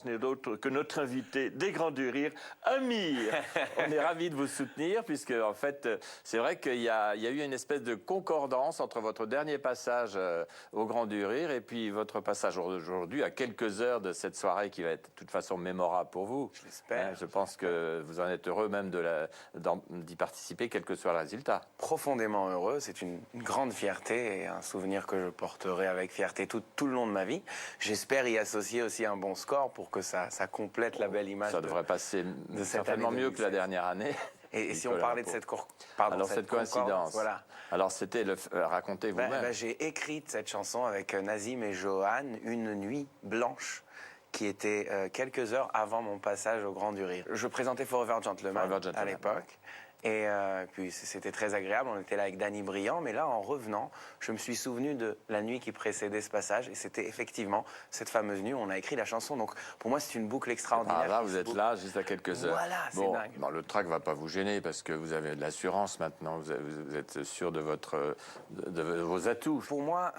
Ce n'est d'autre que notre invité des Grands du Rire, Amir. On est ravis de vous soutenir puisque, en fait, c'est vrai qu'il y a eu une espèce de concordance entre votre dernier passage au Grand du Rire et puis votre passage aujourd'hui à quelques heures de cette soirée qui va être de toute façon mémorable pour vous. Je l'espère. Je pense que vous en êtes heureux même d'y participer, quel que soit le résultat. Profondément heureux, c'est une grande fierté et un souvenir que je porterai avec fierté tout le long de ma vie. J'espère y associer aussi un bon score pour que ça complète la belle image. Ça devrait passer certainement mieux que la dernière année. Et si on parlait de cette coïncidence, voilà. Alors c'était racontez vous-même. J'ai écrit cette chanson avec Nazim et Johan une nuit blanche qui était quelques heures avant mon passage au Grand du Rire. Je présentais Forever Gentleman à l'époque. Et puis c'était très agréable, on était là avec Danny Briand, mais là en revenant, je me suis souvenu de la nuit qui précédait ce passage et c'était effectivement cette fameuse nuit où on a écrit la chanson. Donc pour moi c'est une boucle extraordinaire. Ah là vous êtes là juste à quelques heures. Voilà, c'est dingue. Bon, le trac va pas vous gêner parce que vous avez de l'assurance maintenant, vous êtes sûr de vos atouts. Pour moi,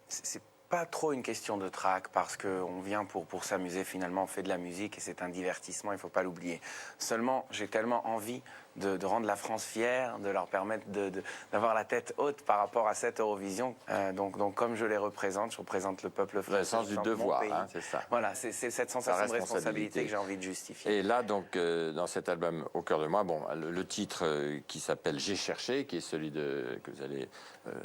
c'est pas trop une question de trac parce qu'on vient pour s'amuser, finalement on fait de la musique et c'est un divertissement, il faut pas l'oublier. Seulement j'ai tellement envie de rendre la France fière, de leur permettre d'avoir la tête haute par rapport à cette Eurovision. Donc comme je les représente, je représente le peuple français. Le sens du devoir, hein, c'est ça. Voilà, c'est cette sensation de responsabilité que j'ai envie de justifier. Et là donc dans cet album Au cœur de moi, bon, le titre qui s'appelle J'ai cherché, qui est celui que vous allez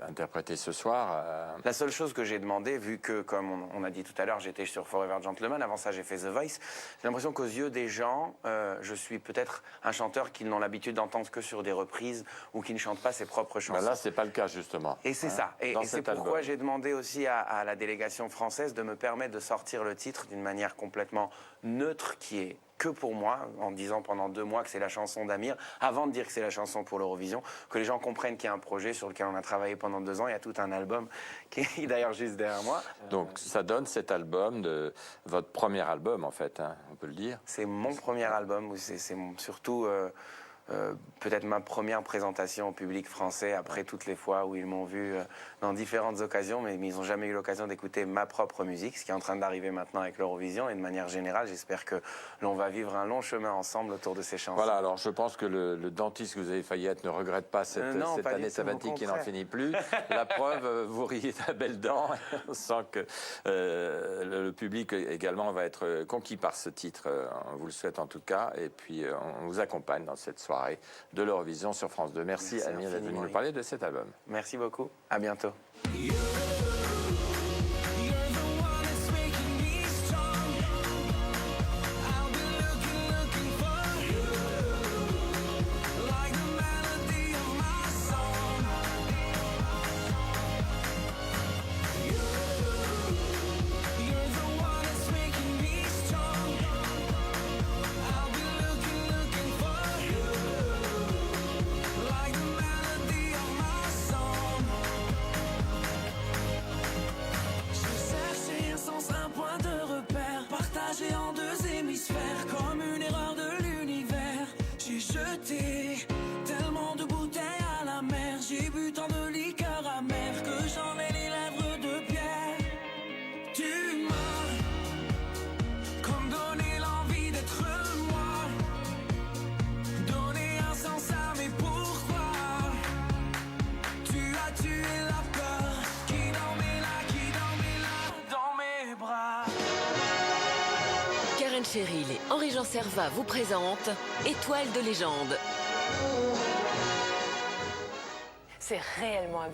interpréter ce soir. La seule chose que j'ai demandé, vu que, comme on a dit tout à l'heure, j'étais sur Forever Gentleman, avant ça j'ai fait The Voice, j'ai l'impression qu'aux yeux des gens, je suis peut-être un chanteur qu'ils n'ont l'habitude d'entendre que sur des reprises ou qui ne chante pas ses propres chansons. Là, c'est pas le cas, justement. Et c'est ça. Et c'est pourquoi j'ai demandé aussi à la délégation française de me permettre de sortir le titre d'une manière complètement neutre, qui est que pour moi, en disant pendant 2 mois que c'est la chanson d'Amir, avant de dire que c'est la chanson pour l'Eurovision, que les gens comprennent qu'il y a un projet sur lequel on a travaillé pendant 2 ans. Il y a tout un album qui est d'ailleurs juste derrière moi. Donc ça donne cet album, votre premier album en fait, hein, on peut le dire. C'est mon premier album, c'est surtout peut-être ma première présentation au public français après toutes les fois où ils m'ont vu dans différentes occasions, mais ils n'ont jamais eu l'occasion d'écouter ma propre musique, ce qui est en train d'arriver maintenant avec l'Eurovision. Et de manière générale, j'espère que l'on va vivre un long chemin ensemble autour de ces chansons. Voilà, alors je pense que le dentiste que vous avez failli être ne regrette pas cette année sabbatique qui n'en finit plus. La preuve, vous riez à belles dents. On sent que le public également va être conquis par ce titre. On vous le souhaite en tout cas. Et puis on vous accompagne dans cette soirée de l'Eurovision sur France 2. Merci Amir d'être venu nous parler de cet album. Merci beaucoup. À bientôt. En 2 hémisphères, comme une erreur de l'univers. J'ai jeté tellement de bouteilles à la mer, j'ai bu tant de liqueur amère que j'en ai les lèvres de pierre. Tu m'as comme donné l'envie d'être moi, donné un sens à mes pourquoi. Tu as tué la peur qui dormait là, dans mes bras. Karen Cheryl et Henri-Jean Servat vous présentent Étoile de légende. C'est réellement un